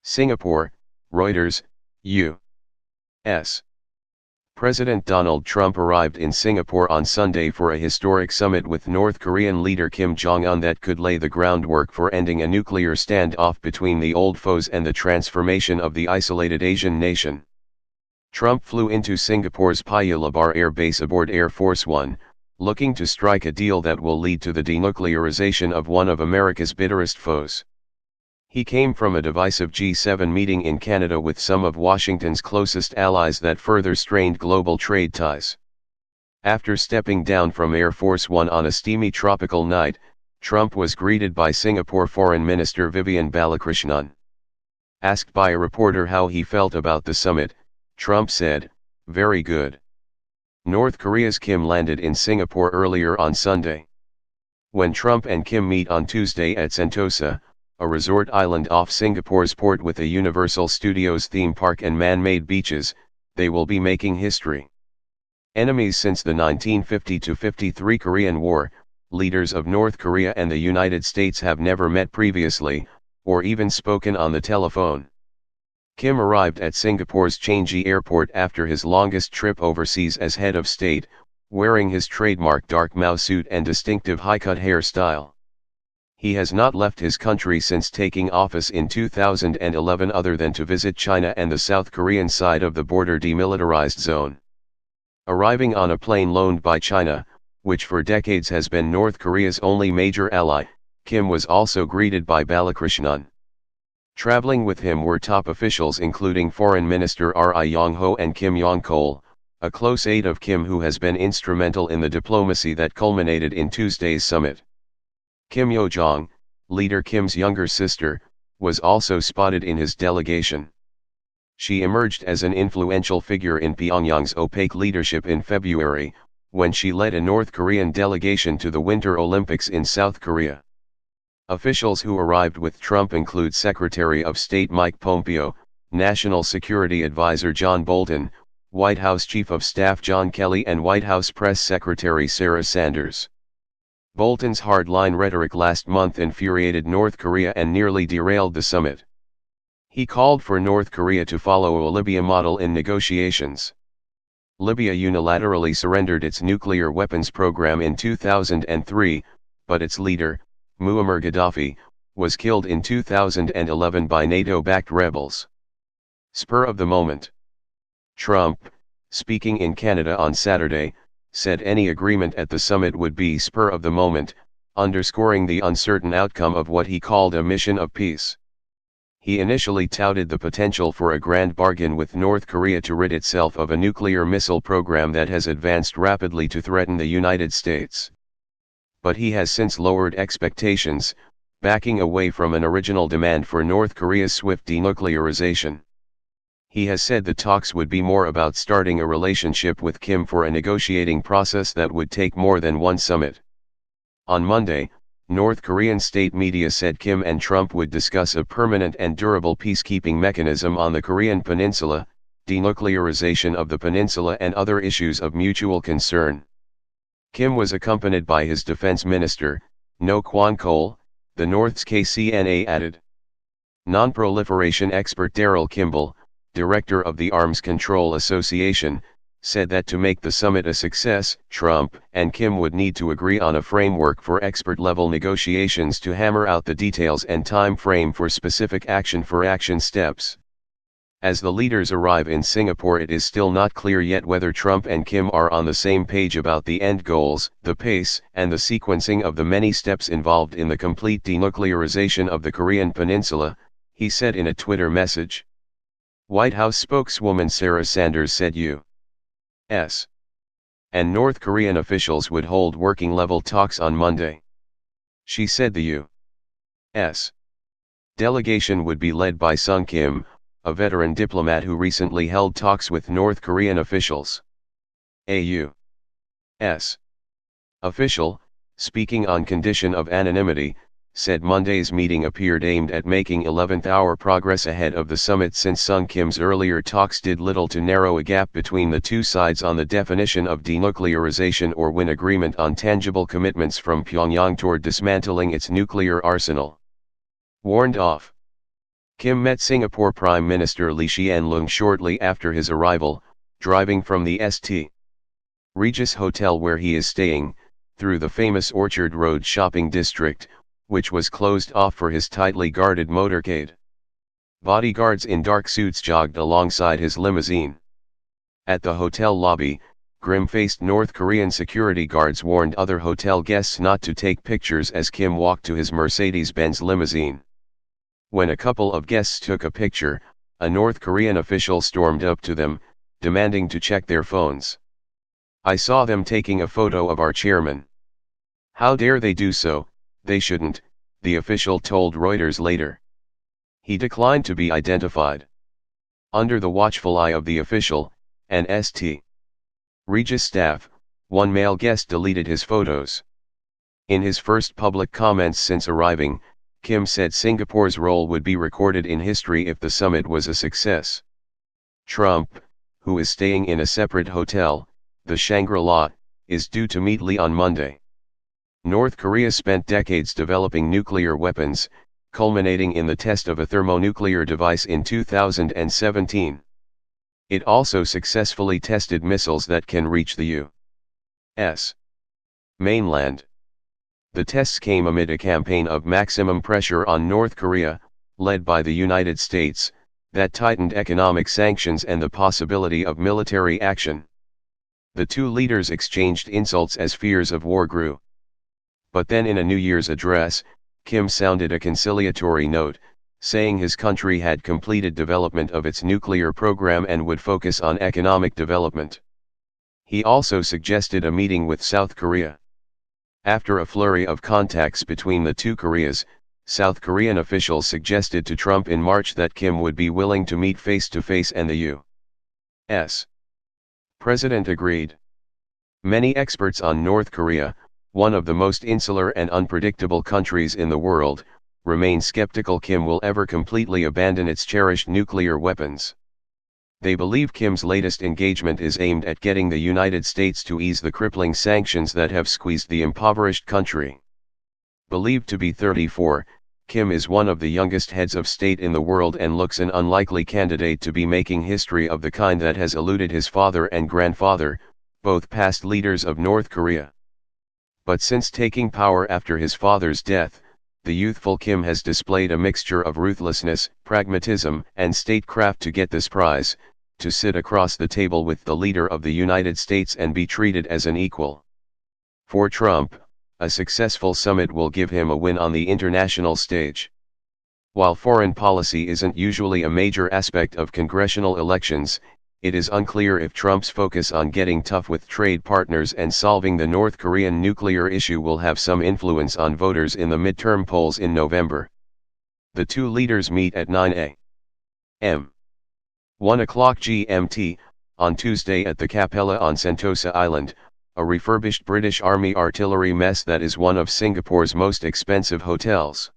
Singapore, Reuters, U.S. President Donald Trump arrived in Singapore on Sunday for a historic summit with North Korean leader Kim Jong Un that could lay the groundwork for ending a nuclear standoff between the old foes and the transformation of the isolated Asian nation. Trump flew into Singapore's Paya Lebar Air Base aboard Air Force One, looking to strike a deal that will lead to the denuclearization of one of America's bitterest foes. He came from a divisive G7 meeting in Canada with some of Washington's closest allies that further strained global trade ties. After stepping down from Air Force One on a steamy tropical night, Trump was greeted by Singapore Foreign Minister Vivian Balakrishnan. Asked by a reporter how he felt about the summit, Trump said, "Very good." North Korea's Kim landed in Singapore earlier on Sunday. When Trump and Kim meet on Tuesday at Sentosa, a resort island off Singapore's port with a Universal Studios theme park and man-made beaches, they will be making history. Enemies since the 1950-53 Korean War, leaders of North Korea and the United States have never met previously, or even spoken on the telephone. Kim arrived at Singapore's Changi Airport after his longest trip overseas as head of state, wearing his trademark dark Mao suit and distinctive high-cut hairstyle. He has not left his country since taking office in 2011 other than to visit China and the South Korean side of the border demilitarized zone. Arriving on a plane loaned by China, which for decades has been North Korea's only major ally, Kim was also greeted by Balakrishnan. Traveling with him were top officials including Foreign Minister Ri Yong-ho and Kim Yong-chol, a close aide of Kim who has been instrumental in the diplomacy that culminated in Tuesday's summit. Kim Yo-jong, leader Kim's younger sister, was also spotted in his delegation. She emerged as an influential figure in Pyongyang's opaque leadership in February, when she led a North Korean delegation to the Winter Olympics in South Korea. Officials who arrived with Trump include Secretary of State Mike Pompeo, National Security Advisor John Bolton, White House Chief of Staff John Kelly and White House Press Secretary Sarah Sanders. Bolton's hardline rhetoric last month infuriated North Korea and nearly derailed the summit. He called for North Korea to follow a Libya model in negotiations. Libya unilaterally surrendered its nuclear weapons program in 2003, but its leader, Muammar Gaddafi, was killed in 2011 by NATO-backed rebels. Spur of the moment. Trump, speaking in Canada on Saturday, said any agreement at the summit would be spur of the moment, underscoring the uncertain outcome of what he called a mission of peace. He initially touted the potential for a grand bargain with North Korea to rid itself of a nuclear missile program that has advanced rapidly to threaten the United States. But he has since lowered expectations, backing away from an original demand for North Korea's swift denuclearization. He has said the talks would be more about starting a relationship with Kim for a negotiating process that would take more than one summit. On Monday, North Korean state media said Kim and Trump would discuss a permanent and durable peacekeeping mechanism on the Korean peninsula, denuclearization of the peninsula and other issues of mutual concern. Kim was accompanied by his defense minister, No Kwon-chol, the North's KCNA added. Non-proliferation expert Daryl Kimball, director of the Arms Control Association, said that to make the summit a success, Trump and Kim would need to agree on a framework for expert-level negotiations to hammer out the details and time frame for specific action steps. As the leaders arrive in Singapore, it is still not clear yet whether Trump and Kim are on the same page about the end goals, the pace, and the sequencing of the many steps involved in the complete denuclearization of the Korean peninsula, he said in a Twitter message. White House spokeswoman Sarah Sanders said U.S. and North Korean officials would hold working-level talks on Monday. She said the U.S. delegation would be led by Sung Kim, a veteran diplomat who recently held talks with North Korean officials. A U.S. official, speaking on condition of anonymity, said Monday's meeting appeared aimed at making 11th-hour progress ahead of the summit since Sung Kim's earlier talks did little to narrow a gap between the two sides on the definition of denuclearization or win agreement on tangible commitments from Pyongyang toward dismantling its nuclear arsenal. Warned off. Kim met Singapore Prime Minister Lee Hsien Loong shortly after his arrival, driving from the St. Regis Hotel where he is staying, through the famous Orchard Road shopping district, which was closed off for his tightly guarded motorcade. Bodyguards in dark suits jogged alongside his limousine. At the hotel lobby, grim-faced North Korean security guards warned other hotel guests not to take pictures as Kim walked to his Mercedes-Benz limousine. When a couple of guests took a picture, a North Korean official stormed up to them, demanding to check their phones. "I saw them taking a photo of our chairman. How dare they do so? They shouldn't," the official told Reuters later. He declined to be identified. Under the watchful eye of the official, and St. Regis staff, one male guest deleted his photos. In his first public comments since arriving, Kim said Singapore's role would be recorded in history if the summit was a success. Trump, who is staying in a separate hotel, the Shangri-La, is due to meet Lee on Monday. North Korea spent decades developing nuclear weapons, culminating in the test of a thermonuclear device in 2017. It also successfully tested missiles that can reach the U.S. mainland. The tests came amid a campaign of maximum pressure on North Korea, led by the United States, that tightened economic sanctions and the possibility of military action. The two leaders exchanged insults as fears of war grew. But then in a New Year's address, Kim sounded a conciliatory note, saying his country had completed development of its nuclear program and would focus on economic development. He also suggested a meeting with South Korea. After a flurry of contacts between the two Koreas, South Korean officials suggested to Trump in March that Kim would be willing to meet face-to-face and the U.S. president agreed. Many experts on North Korea, one of the most insular and unpredictable countries in the world, remain skeptical Kim will ever completely abandon its cherished nuclear weapons. They believe Kim's latest engagement is aimed at getting the United States to ease the crippling sanctions that have squeezed the impoverished country. Believed to be 34, Kim is one of the youngest heads of state in the world and looks an unlikely candidate to be making history of the kind that has eluded his father and grandfather, both past leaders of North Korea. But since taking power after his father's death, the youthful Kim has displayed a mixture of ruthlessness, pragmatism, and statecraft to get this prize, to sit across the table with the leader of the United States and be treated as an equal. For Trump, a successful summit will give him a win on the international stage. While foreign policy isn't usually a major aspect of congressional elections, it is unclear if Trump's focus on getting tough with trade partners and solving the North Korean nuclear issue will have some influence on voters in the midterm polls in November. The two leaders meet at 9 a.m. 1 o'clock GMT, on Tuesday at the Capella on Sentosa Island, a refurbished British Army artillery mess that is one of Singapore's most expensive hotels.